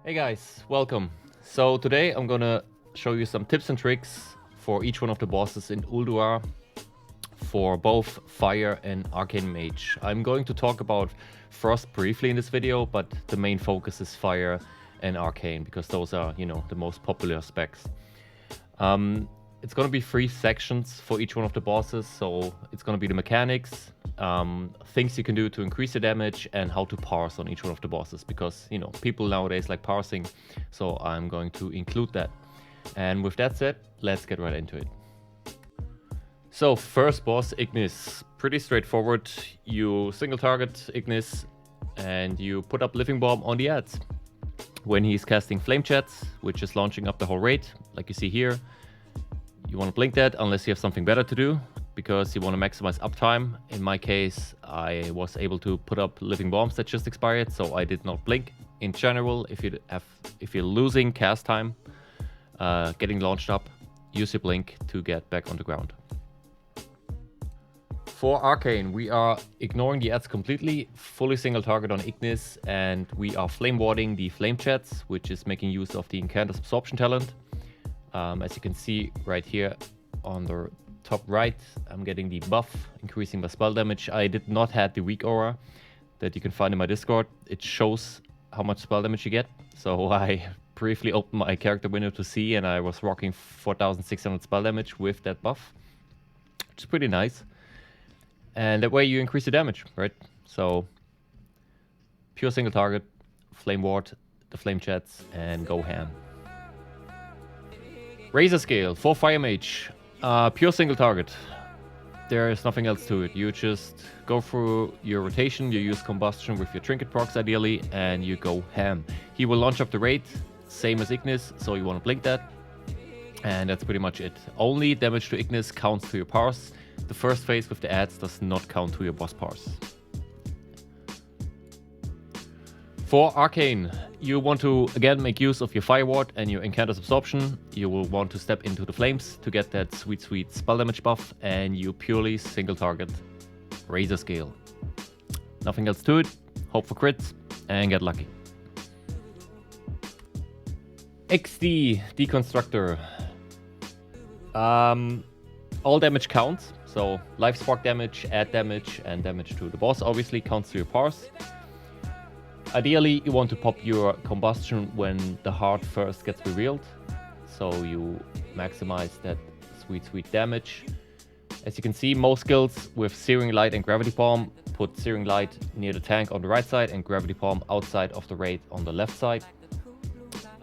Hey guys, welcome. So today I'm gonna show you some tips and tricks for each one of the bosses in Ulduar for both Fire and Arcane Mage. I'm going to talk about Frost briefly in this video, but the main focus is Fire and Arcane because those are, the most popular specs. It's gonna be 3 sections for each one of the bosses, so it's gonna be the mechanics, things you can do to increase your damage, and how to parse on each one of the bosses, because people nowadays like parsing, so I'm going to include that. And with that said, let's get right into it. So first boss, Ignis. Pretty straightforward. You single target Ignis and you put up Living Bomb on the ads. When he's casting Flame Jets, which is launching up the whole raid, like you see here, you want to blink that unless you have something better to do, because you want to maximize uptime. In my case, I was able to put up Living Bombs that just expired, so I did not blink. In general, if you're losing cast time, getting launched up, use your blink to get back on the ground. For Arcane, we are ignoring the ads completely, fully single target on Ignis, and we are flame warding the Flame Jets, which is making use of the Incanter's Absorption talent. As you can see right here on the top right, I'm getting the buff, increasing my spell damage. I did not have the weak aura that you can find in my Discord. It shows how much spell damage you get. So I briefly opened my character window to see, and I was rocking 4,600 spell damage with that buff, which is pretty nice. And that way you increase the damage, right? So pure single target, flame ward, the flame jets, and go ham. Razorscale for Fire Mage, pure single target. There is nothing else to it. You just go through your rotation, you use combustion with your trinket procs ideally, and you go ham. He will launch up the raid, same as Ignis, so you want to blink that. And that's pretty much it. Only damage to Ignis counts to your parse. The first phase with the ads does not count to your boss parse. For Arcane, you want to again make use of your Fire Ward and your Incanter's Absorption. You will want to step into the flames to get that sweet spell damage buff, and you purely single target Razorscale. Nothing else to it. Hope for crits and get lucky. XD Deconstructor. All damage counts, so life spark damage, add damage, and damage to the boss obviously counts to your parse. Ideally, you want to pop your combustion when the heart first gets revealed, so you maximize that sweet damage. As you can see, most skills with Searing Light and Gravity Palm put Searing Light near the tank on the right side and Gravity Palm outside of the raid on the left side.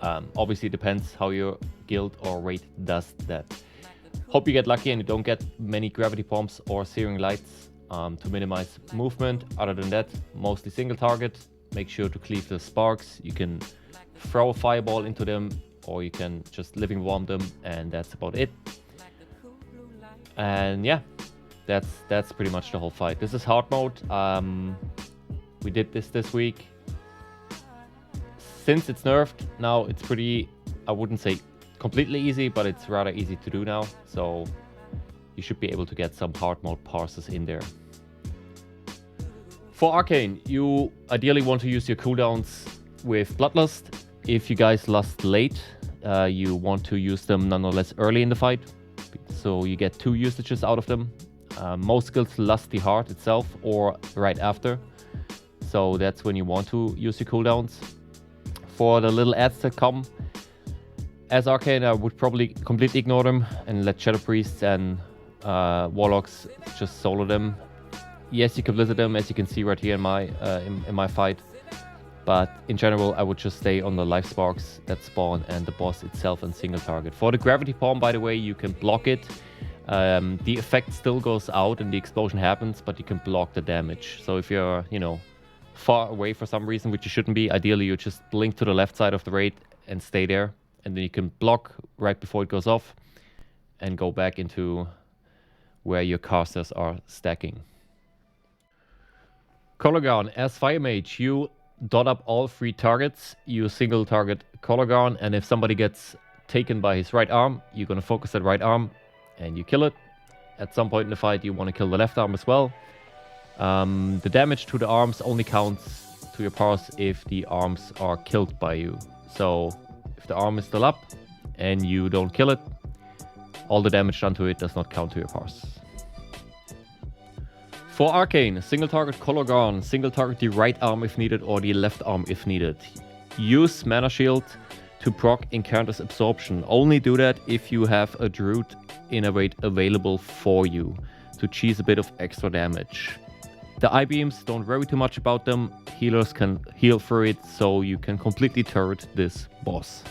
Obviously, it depends how your guild or raid does that. Hope you get lucky and you don't get many Gravity Palms or Searing Lights to minimize movement. Other than that, mostly single target. Make sure to cleave the sparks. You can throw a fireball into them, or you can just living bomb them, and that's about it. And yeah, that's pretty much the whole fight. This is hard mode. We did this week. Since it's nerfed, now it's pretty, I wouldn't say completely easy, but it's rather easy to do now. So you should be able to get some hard mode parses in there. For Arcane, you ideally want to use your cooldowns with Bloodlust. If you guys lust late, you want to use them nonetheless early in the fight, so you get 2 usages out of them. Most skills lust the heart itself or right after, so that's when you want to use your cooldowns. For the little ads that come, as Arcane, I would probably completely ignore them and let Shadow Priests and Warlocks just solo them. Yes, you can visit them, as you can see right here in my fight. But in general, I would just stay on the life sparks that spawn and the boss itself and single target. For the Gravity Palm, by the way, you can block it. The effect still goes out and the explosion happens, but you can block the damage. So if you're, far away for some reason, which you shouldn't be, ideally you just blink to the left side of the raid and stay there. And then you can block right before it goes off and go back into where your casters are stacking. Kologarn, as Fire Mage, you dot up all 3 targets. You single target Kologarn, and if somebody gets taken by his right arm, you're going to focus that right arm and you kill it. At some point in the fight, you want to kill the left arm as well. The damage to the arms only counts to your parse if the arms are killed by you. So if the arm is still up and you don't kill it, all the damage done to it does not count to your powers. For Arcane, single target Kologarn, single target the right arm if needed or the left arm if needed. Use Mana Shield to proc Incanter's Absorption. Only do that if you have a Druid Innervate available for you to cheese a bit of extra damage. The I-beams, don't worry too much about them. Healers can heal through it, so you can completely turret this boss.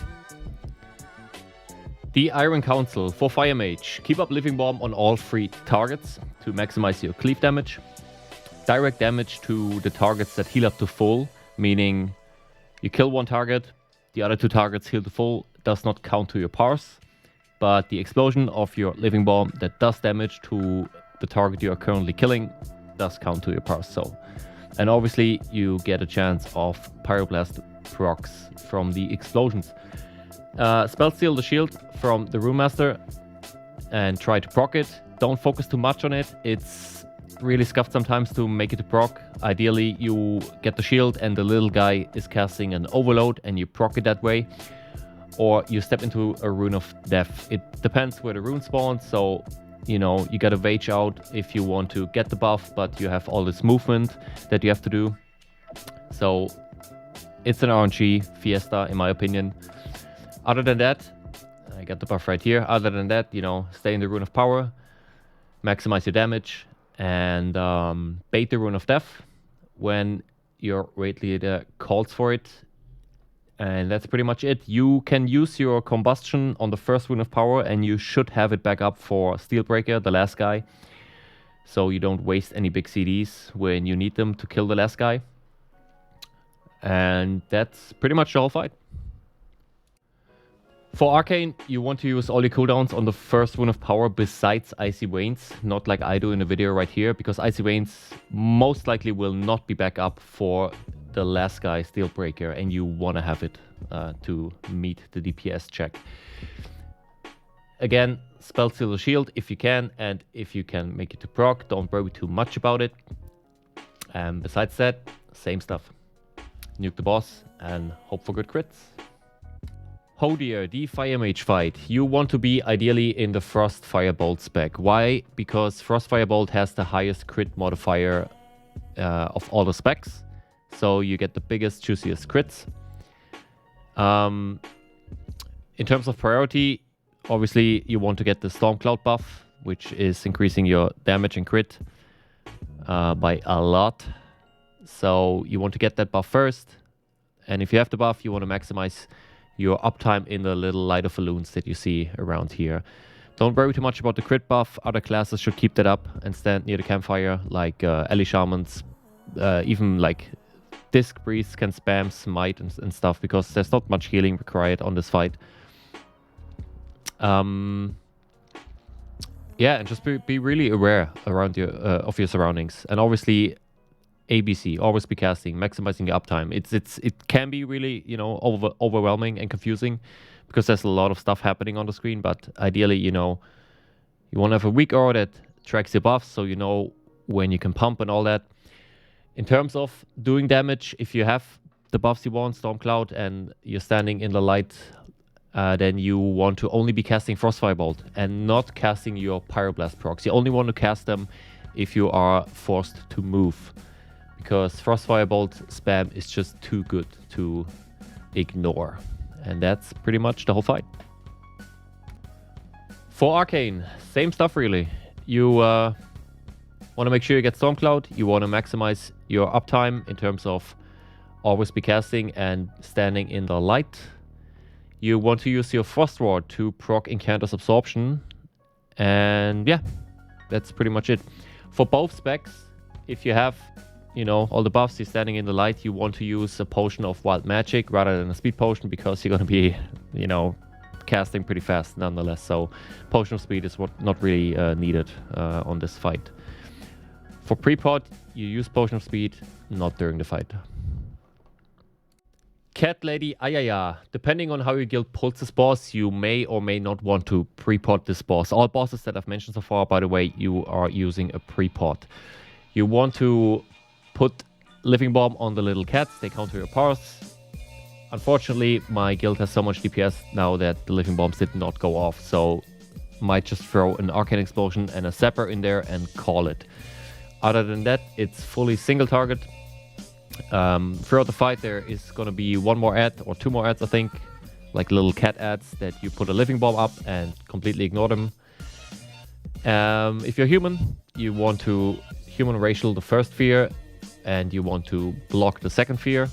The Iron Council for Fire Mage. Keep up Living Bomb on all 3 targets to maximize your cleave damage. Direct damage to the targets that heal up to full, meaning you kill one target, the other 2 targets heal to full, does not count to your powers. But the explosion of your Living Bomb that does damage to the target you are currently killing does count to your powers. So, and obviously you get a chance of Pyroblast procs from the explosions. Spell Steal the shield from the Rune Master and try to proc it. Don't focus too much on it. It's really scuffed sometimes to make it to proc. Ideally, you get the shield and the little guy is casting an overload and you proc it that way. Or you step into a Rune of Death. It depends where the rune spawns, so you know, you gotta Vage out if you want to get the buff, but you have all this movement that you have to do. So it's an RNG fiesta in my opinion. Other than that, I got the buff right here. Other than that, you know, stay in the Rune of Power, maximize your damage, and bait the Rune of Death when your raid leader calls for it. And that's pretty much it. You can use your Combustion on the first Rune of Power and you should have it back up for Steelbreaker, the last guy. So you don't waste any big CDs when you need them to kill the last guy. And that's pretty much the whole fight. For Arcane, you want to use all your cooldowns on the first Rune of Power besides Icy Veins. Not like I do in the video right here, because Icy Veins most likely will not be back up for the last guy, Steelbreaker, and you want to have it to meet the DPS check. Again, Spell Steal the Shield if you can, and if you can make it to proc, don't worry too much about it. And besides that, same stuff. Nuke the boss and hope for good crits. Hodir, the Fire Mage fight. You want to be ideally in the Frost Firebolt spec. Why? Because Frost Firebolt has the highest crit modifier of all the specs. So you get the biggest, juiciest crits. In terms of priority, obviously you want to get the Stormcloud buff, which is increasing your damage and crit by a lot. So you want to get that buff first. And if you have the buff, you want to maximize your uptime in the little lighter balloons that you see around here. Don't worry too much about the crit buff. Other classes should keep that up and stand near the campfire, like Ellie Shamans, even like Disc Priests can spam Smite and stuff, because there's not much healing required on this fight. Yeah, and just be really aware around your of your surroundings. And obviously, ABC, always be casting, maximizing your uptime. It can be really, you know, overwhelming and confusing because there's a lot of stuff happening on the screen. But ideally, you know, you want to have a weak aura that tracks your buffs, so you know when you can pump and all that. In terms of doing damage, if you have the buffs you want, Stormcloud, and you're standing in the light, then you want to only be casting Frostfire Bolt and not casting your Pyroblast procs. You only want to cast them if you are forced to move, because Frostfire Bolt spam is just too good to ignore. And that's pretty much the whole fight. For Arcane, same stuff really. You want to make sure you get Stormcloud. You want to maximize your uptime in terms of always be casting and standing in the light. You want to use your Frost Ward to proc Incanter's Absorption. And yeah, that's pretty much it. For both specs, if you have, you know, all the buffs, you're standing in the light, you want to use a potion of Wild Magic rather than a speed potion, because you're going to be, you know, casting pretty fast nonetheless. So potion of speed is not really needed on this fight. For pre-pot, you use potion of speed, not during the fight. Cat Lady Ayaya. Depending on how your guild pulls this boss, you may or may not want to pre-pot this boss. All bosses that I've mentioned so far, by the way, you are using a pre-pot. You want to put Living Bomb on the little cats, they counter your powers. Unfortunately, my guild has so much DPS now that the living bombs did not go off, so might just throw an Arcane Explosion and a Zapper in there and call it. Other than that, it's fully single target. Throughout the fight, there is going to be one more ad or two more ads, I think, like little cat ads that you put a living bomb up and completely ignore them. If you're human, you want to human racial the first fear and you want to block the second fear.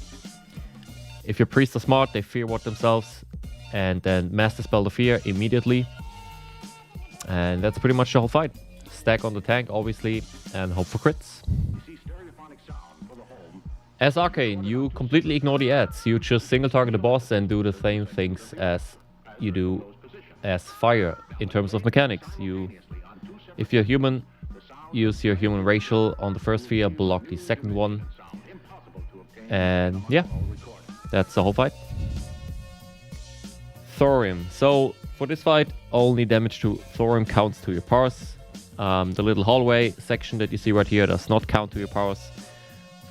If your priests are smart, they fear ward themselves and then master spell the fear immediately. And that's pretty much the whole fight. Stack on the tank, obviously, and hope for crits. As Arcane, you completely ignore the ads. You just single target the boss and do the same things as you do as Fire in terms of mechanics. If you're human, use your human racial on the first sphere, block the second one. And yeah, that's the whole fight. Thorim. So for this fight, only damage to Thorim counts to your powers. The little hallway section that you see right here does not count to your powers.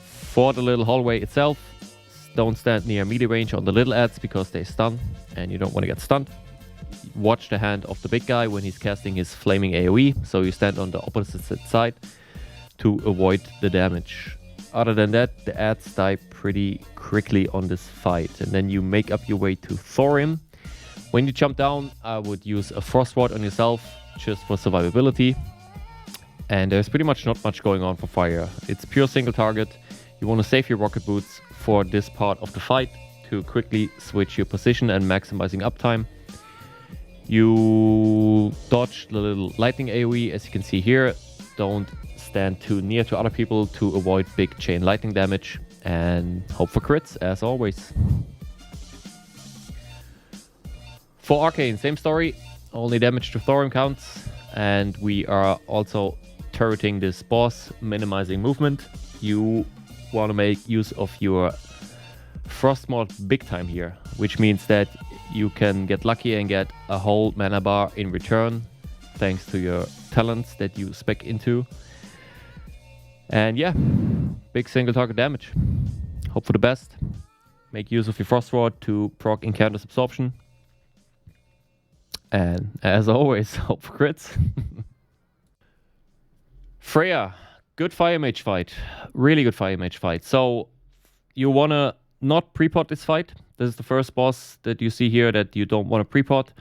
For the little hallway itself, don't stand near melee range on the little ads because they stun and you don't want to get stunned. Watch the hand of the big guy when he's casting his flaming AoE, so you stand on the opposite side to avoid the damage. Other than that, the ads die pretty quickly on this fight, and then you make up your way to Thorim. When you jump down, I would use a Frost Ward on yourself just for survivability. And there's pretty much not much going on for Fire. It's pure single target. You want to save your rocket boots for this part of the fight to quickly switch your position and maximizing uptime. You dodge the little lightning AoE, as you can see here. Don't stand too near to other people to avoid big chain lightning damage, and hope for crits as always. For Arcane, same story, only damage to Thorim counts, and we are also turreting this boss, minimizing movement. You want to make use of your Frost mod big time here, which means that you can get lucky and get a whole mana bar in return thanks to your talents that you spec into. And yeah, big single target damage. Hope for the best. Make use of your Frost Rod to proc Incantus Absorption. And as always, hope for crits. Freya, good Fire Mage fight. Really good Fire Mage fight. So you want to not pre-pot this fight. This is the first boss that you see here that you don't want to pre-pot.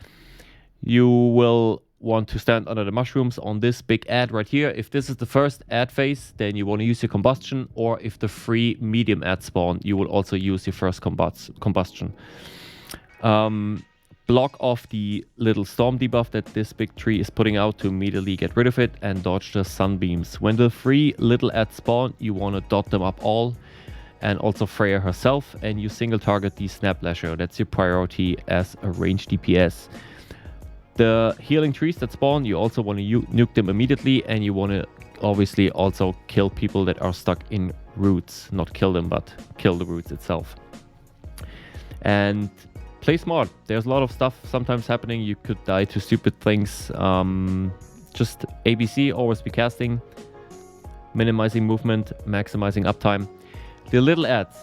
You will want to stand under the mushrooms on this big ad right here. If this is the first ad phase, then you want to use your combustion, or if the free medium ad spawn, you will also use your first combustion. Block off the little storm debuff that this big tree is putting out to immediately get rid of it, and dodge the sunbeams. When the free little ads spawn, you want to dot them up all, and also Freya herself, and you single target the Snap Lasher. That's your priority as a range DPS. The healing trees that spawn, you also want to nuke them immediately, and you want to obviously also kill people that are stuck in roots. Not kill them, but kill the roots itself. And play smart. There's a lot of stuff sometimes happening. You could die to stupid things. Just ABC, always be casting. Minimizing movement, maximizing uptime. The little ads.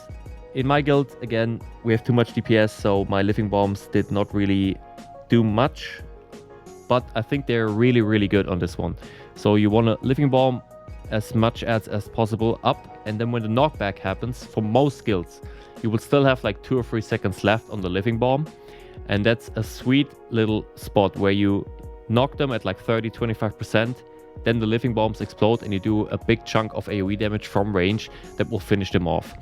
In my guild, again, we have too much DPS, so my living bombs did not really do much. But I think they're really, really good on this one. So you want to living bomb as much ads as possible up, and then when the knockback happens, for most skills, you will still have like 2 or 3 seconds left on the living bomb, and that's a sweet little spot where you knock them at like 30-25%, then the living bombs explode and you do a big chunk of AoE damage from range that will finish them off.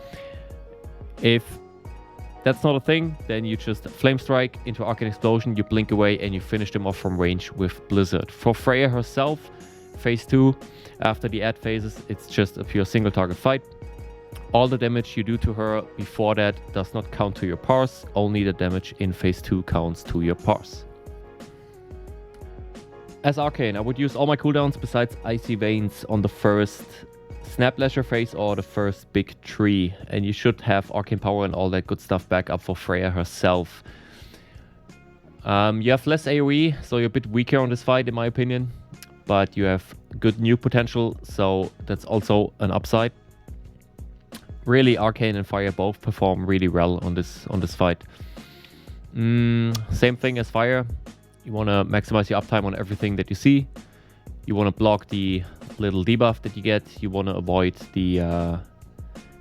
If that's not a thing, then you just Flame Strike into Arcane Explosion, you blink away and you finish them off from range with Blizzard. For Freya herself, phase 2, after the ad phases, it's just a pure single target fight. All the damage you do to her before that does not count to your parse, only the damage in phase 2 counts to your parse. As Arcane, I would use all my cooldowns besides Icy Veins on the first Snap Lasher phase or the first big tree, and you should have Arcane Power and all that good stuff back up for Freya herself. You have less AoE, so you're a bit weaker on this fight in my opinion, but you have good nuke potential, so that's also an upside. really Arcane and Fire both perform really well on this fight. Same thing as Fire. You want to maximize your uptime on everything that you see. You want to block the little debuff that you get. You want to avoid the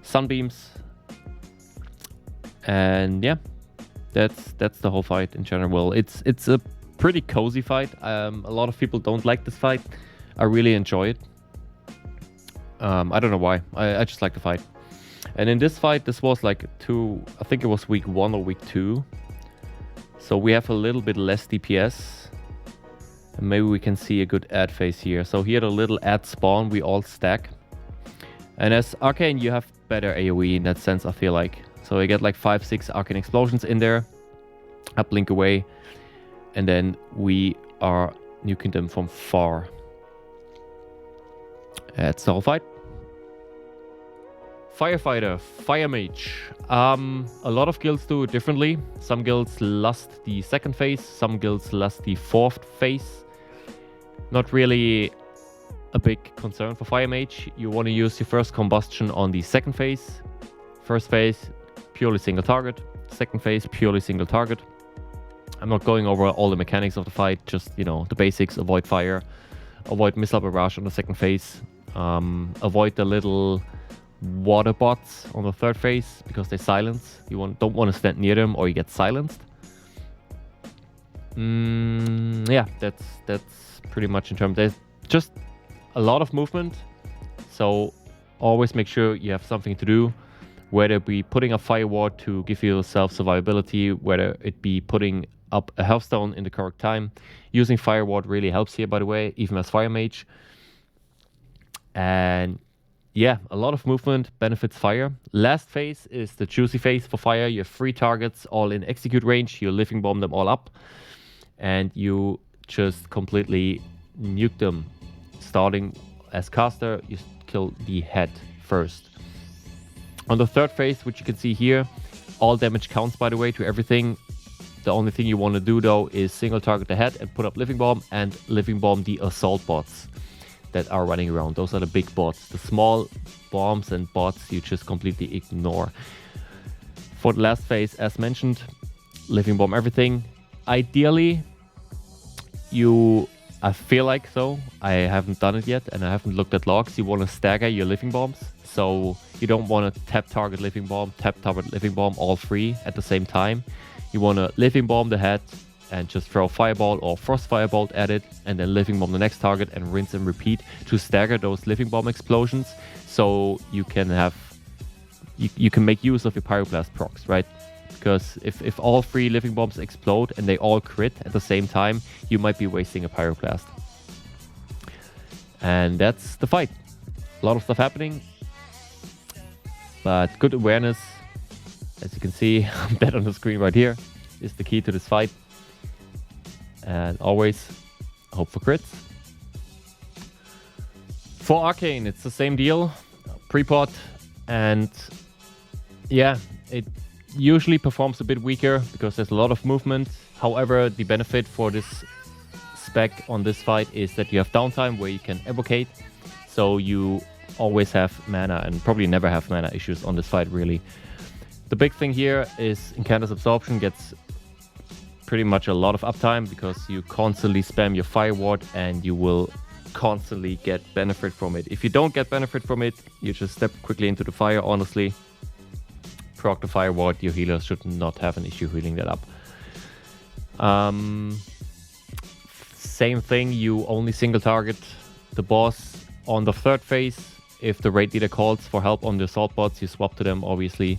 sunbeams. And yeah, that's the whole fight in general. It's a pretty cozy fight. A lot of people don't like this fight. I really enjoy it. I don't know why. I just like the fight. And in this fight, this was like I think it was week 1 or week 2. So we have a little bit less DPS. And maybe we can see a good ad phase here. So here the little ad spawn, we all stack. And as Arcane, you have better AoE in that sense, I feel like. So I get like 5-6 Arcane explosions in there. I blink away. And then we are nuking them from far. That's the whole fight. Firefighter, Fire Mage. A lot of guilds do it differently. Some guilds lust the 2nd phase, some guilds lust the 4th phase. Not really a big concern for Fire Mage. You want to use your first combustion on the 2nd phase. First phase, purely single target. 2nd phase, purely single target. I'm not going over all the mechanics of the fight, just, you know, the basics. Avoid fire, avoid missile barrage on the 2nd phase. Avoid the little water bots on the 3rd phase because they silence. You don't want to stand near them or you get silenced. Yeah, that's pretty much in terms. There's just a lot of movement, so always make sure you have something to do, whether it be putting a fire ward to give yourself survivability, whether it be putting up a healthstone in the correct time. Using fire ward really helps here, by the way, even as Fire Mage. And yeah, a lot of movement benefits Fire. Last phase is the juicy phase for Fire. You have 3 targets all in execute range. You living bomb them all up. And you just completely nuke them. Starting as caster, you kill the head first. On the 3rd phase, which you can see here, all damage counts, by the way, to everything. The only thing you want to do, though, is single target the head and put up living bomb and living bomb the assault bots that are running around. Those are the big bots. The small bombs and bots you just completely ignore. For the last phase, as mentioned, living bomb everything. Ideally, I feel like so. I haven't done it yet and I haven't looked at logs. You want to stagger your living bombs. So you don't want to tap target living bomb, tap target living bomb, all 3 at the same time. You want to living bomb the head and just throw fireball or frost firebolt at it, and then living bomb the next target and rinse and repeat to stagger those living bomb explosions, so you can have you can make use of your pyroblast procs, right? Because if all 3 living bombs explode and they all crit at the same time, you might be wasting a pyroblast. And that's the fight. A lot of stuff happening, but good awareness. As you can see, that on the screen right here is the key to this fight. And always hope for crits. For Arcane, it's the same deal. Pre-pot, and yeah, it usually performs a bit weaker because there's a lot of movement. However, the benefit for this spec on this fight is that you have downtime where you can evocate. So you always have mana and probably never have mana issues on this fight, really. The big thing here is Incanter's Absorption gets pretty much a lot of uptime because you constantly spam your fire ward and you will constantly get benefit from it. If you don't get benefit from it, you just step quickly into the fire, honestly. Proc the fire ward, your healer should not have an issue healing that up. Same thing, you only single target the boss on the 3rd phase. If the raid leader calls for help on the assault bots, you swap to them, obviously.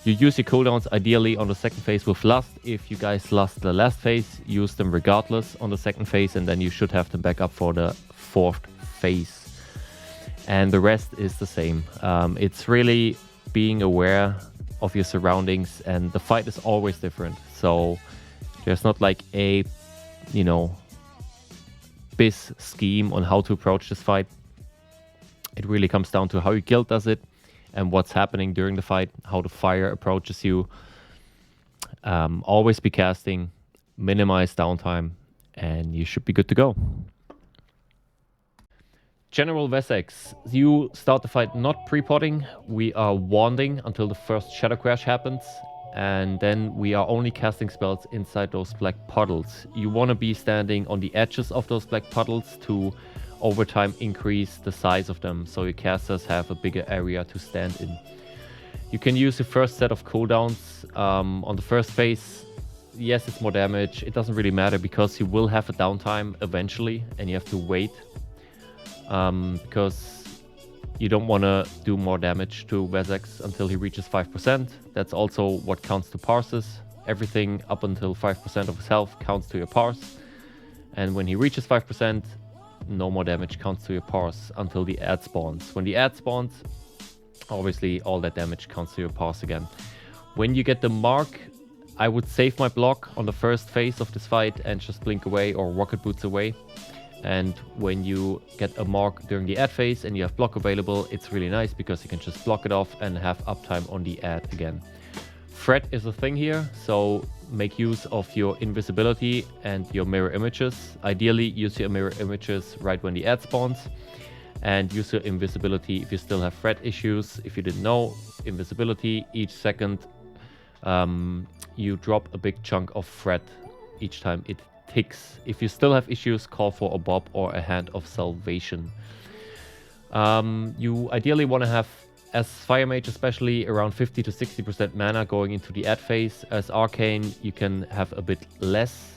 You use your cooldowns ideally on the 2nd phase with Lust. If you guys lust the last phase, use them regardless on the 2nd phase, and then you should have them back up for the 4th phase. And the rest is the same. It's really being aware of your surroundings, and the fight is always different. So there's not like a, you know, biz scheme on how to approach this fight. It really comes down to how your guild does it and what's happening during the fight, how the fire approaches you. Always be casting, minimize downtime, and you should be good to go. General Vezax, you start the fight not pre-potting. We are wanding until the first Shadow Crash happens. And then we are only casting spells inside those black puddles. You want to be standing on the edges of those black puddles to over time increase the size of them, so your casters have a bigger area to stand in. You can use the first set of cooldowns on the first phase. Yes, it's more damage. It doesn't really matter because you will have a downtime eventually and you have to wait because you don't want to do more damage to Vezax until he reaches 5%. That's also what counts to parses. Everything up until 5% of his health counts to your parse. And when he reaches 5%, no more damage counts to your parse until the ad spawns. When the ad spawns, obviously all that damage counts to your parse again. When you get the mark, I would save my block on the first phase of this fight and just blink away or rocket boots away. And when you get a mark during the ad phase and you have block available, it's really nice because you can just block it off and have uptime on the ad again. Threat is a thing here, so make use of your invisibility and your mirror images. Ideally, use your mirror images right when the ad spawns, and use your invisibility if you still have threat issues. If you didn't know, invisibility, each second you drop a big chunk of threat each time it ticks. If you still have issues, call for a bob or a hand of salvation. You ideally want to have, as Fire Mage especially, around 50 to 60% mana going into the ad phase. As Arcane, you can have a bit less.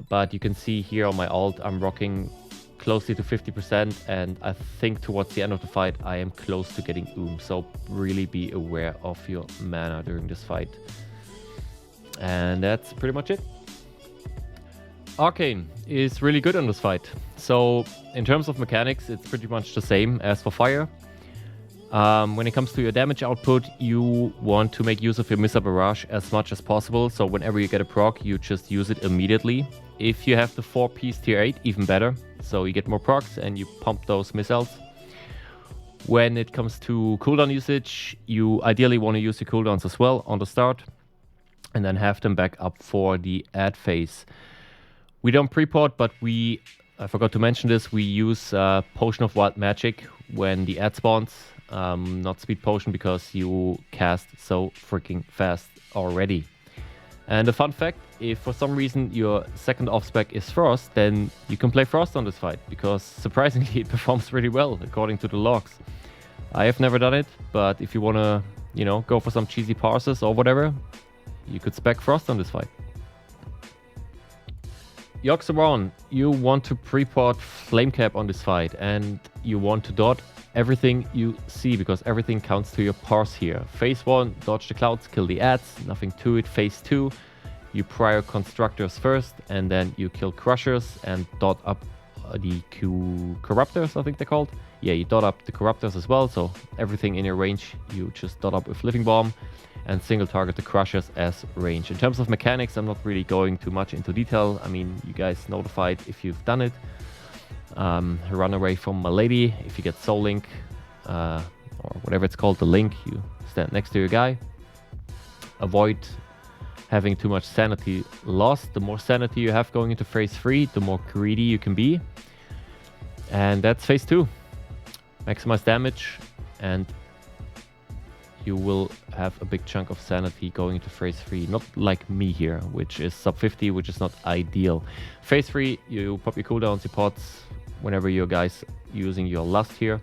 But you can see here on my ult, I'm rocking closely to 50%. And I think towards the end of the fight, I am close to getting So really be aware of your mana during this fight. And that's pretty much it. Arcane is really good in this fight. So in terms of mechanics, it's pretty much the same as for Fire. When it comes to your damage output, you want to make use of your Missile Barrage as much as possible. So whenever you get a proc, you just use it immediately. If you have the 4-piece tier 8, even better. So you get more procs and you pump those missiles. When it comes to cooldown usage, you ideally want to use your cooldowns as well on the start. And then have them back up for the ad phase. We don't pre-pot, but I forgot to mention this, we use Potion of Wild Magic when the ad spawns. Not Speed Potion because you cast so freaking fast already. And a fun fact, if for some reason your second off-spec is Frost, then you can play Frost on this fight, because surprisingly it performs really well according to the logs. I have never done it, but if you want to, go for some cheesy parses or whatever, you could spec Frost on this fight. Yogg-Saron, you want to pre-pot Flame Cap on this fight, and you want to dodge everything you see, because everything counts to your parse here. Phase 1, dodge the clouds, kill the ads, nothing to it. Phase 2, you prior constructors first, and then you kill crushers and dot up the corruptors, I think they're called. Yeah, you dot up the corruptors as well, so everything in your range you just dot up with Living Bomb and single target the crushers as range. In terms of mechanics, I'm not really going too much into detail. I mean, you guys know the fight if you've done it. Run away from my lady. If you get Soul Link, or whatever it's called, the link, you stand next to your guy. Avoid having too much sanity lost. The more sanity you have going into phase 3, the more greedy you can be. And that's phase 2. Maximize damage, and you will have a big chunk of sanity going into phase 3. Not like me here, which is sub 50, which is not ideal. Phase 3, you pop your cooldowns, your pots, whenever your guys using your lust here.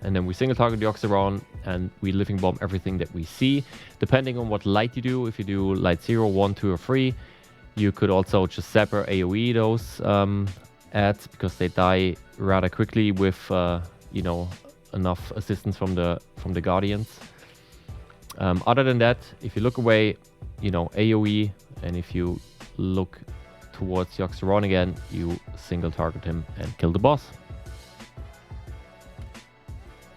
And then we single target the Yogg-Saron, and we Living Bomb everything that we see. Depending on what light you do, if you do light 0, 1, 2, or 3, you could also just Zapper AoE those ads, because they die rather quickly with, enough assistance from the Guardians. Other than that, if you look away, AoE, and if you look towards Yogg-Saron again, you single target him and kill the boss.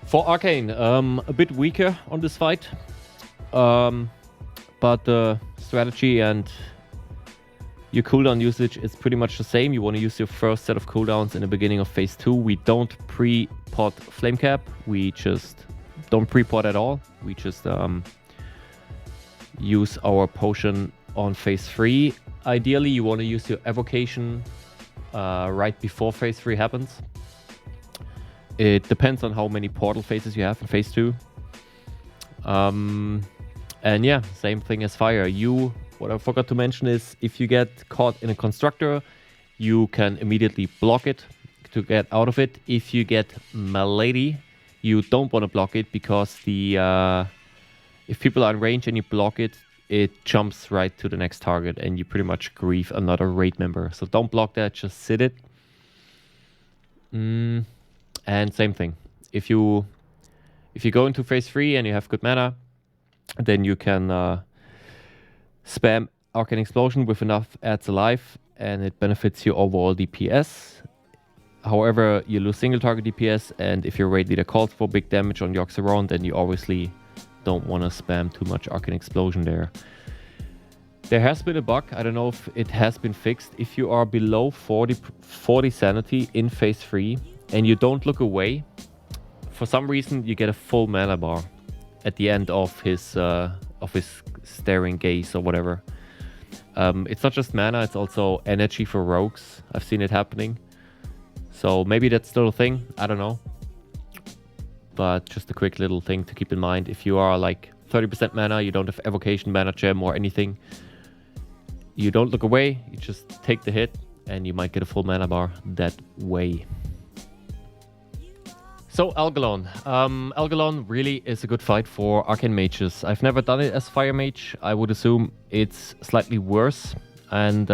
For Arcane, a bit weaker on this fight, but the strategy and your cooldown usage is pretty much the same. You want to use your first set of cooldowns in the beginning of phase 2. We don't pre-pot Flame Cap. We just don't pre-pot at all. We just use our potion on phase 3. Ideally, you want to use your evocation right before phase 3 happens. It depends on how many portal phases you have in phase 2. And yeah, same thing as fire. What I forgot to mention is if you get caught in a constructor, you can immediately block it to get out of it. If you get melee, you don't want to block it because if people are in range and you block it, it jumps right to the next target and you pretty much grieve another raid member. So don't block that, just sit it. And same thing. If you go into phase 3 and you have good mana, then you can spam Arcane Explosion with enough adds alive and it benefits your overall DPS. However, you lose single target DPS, and if your raid leader calls for big damage on Yogg-Saron, then you obviously don't want to spam too much Arcane Explosion there. There has been a bug, I don't know if it has been fixed. If you are below 40 sanity in phase 3 and you don't look away, for some reason you get a full mana bar at the end of his staring gaze or whatever. It's not just mana, it's also energy for rogues. I've seen it happening. So maybe that's still a thing, I don't know. But just a quick little thing to keep in mind. If you are like 30% mana, you don't have evocation, mana gem or anything, you don't look away, you just take the hit and you might get a full mana bar that way. So Algalon. Algalon really is a good fight for Arcane Mages. I've never done it as Fire Mage. I would assume it's slightly worse. And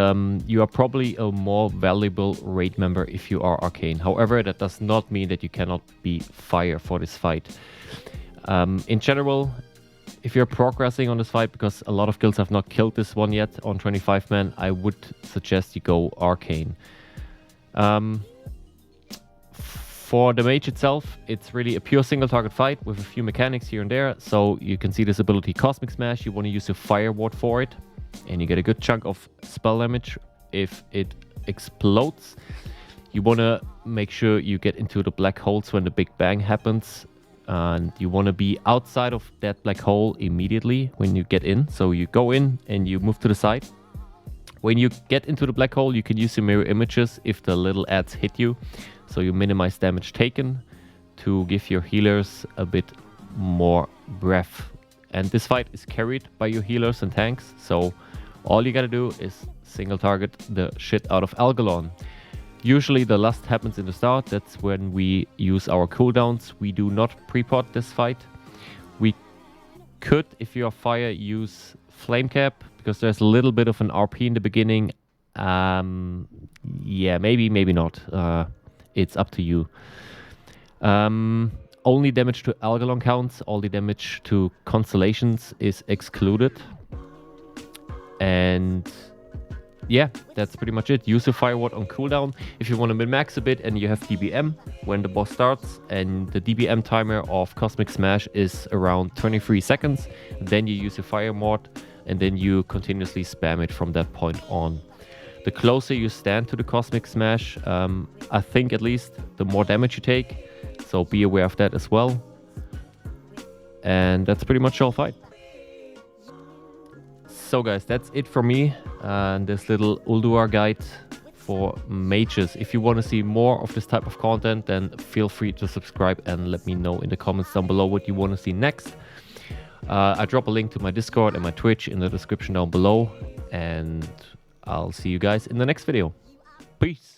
you are probably a more valuable raid member if you are Arcane. However, that does not mean that you cannot be Fire for this fight. In general, if you're progressing on this fight, because a lot of guilds have not killed this one yet on 25 man, I would suggest you go Arcane. For the mage itself, it's really a pure single target fight with a few mechanics here and there. So you can see this ability Cosmic Smash, you want to use your Fire Ward for it. And you get a good chunk of spell damage if it explodes. You want to make sure you get into the black holes when the big bang happens. And you want to be outside of that black hole immediately when you get in. So you go in and you move to the side. When you get into the black hole, you can use your mirror images if the little ads hit you. So you minimize damage taken to give your healers a bit more breath. And this fight is carried by your healers and tanks. So all you gotta do is single target the shit out of Algalon. Usually the lust happens in the start. That's when we use our cooldowns. We do not pre-pot this fight. We could, if you are Fire, use Flame Cap because there's a little bit of an RP in the beginning. Yeah, maybe not. It's up to you. Only damage to Algalon counts. All the damage to constellations is excluded. And yeah, that's pretty much it. Use your Fire Ward on cooldown. If you want to min-max a bit and you have DBM when the boss starts, and the DBM timer of Cosmic Smash is around 23 seconds, then you use your Fire Ward and then you continuously spam it from that point on. The closer you stand to the Cosmic Smash, I think at least, the more damage you take. So be aware of that as well. And that's pretty much all fight. So guys, that's it for me and this little Ulduar guide for mages. If you want to see more of this type of content, then feel free to subscribe and let me know in the comments down below what you want to see next. I drop a link to my Discord and my Twitch in the description down below, and I'll see you guys in the next video. Peace.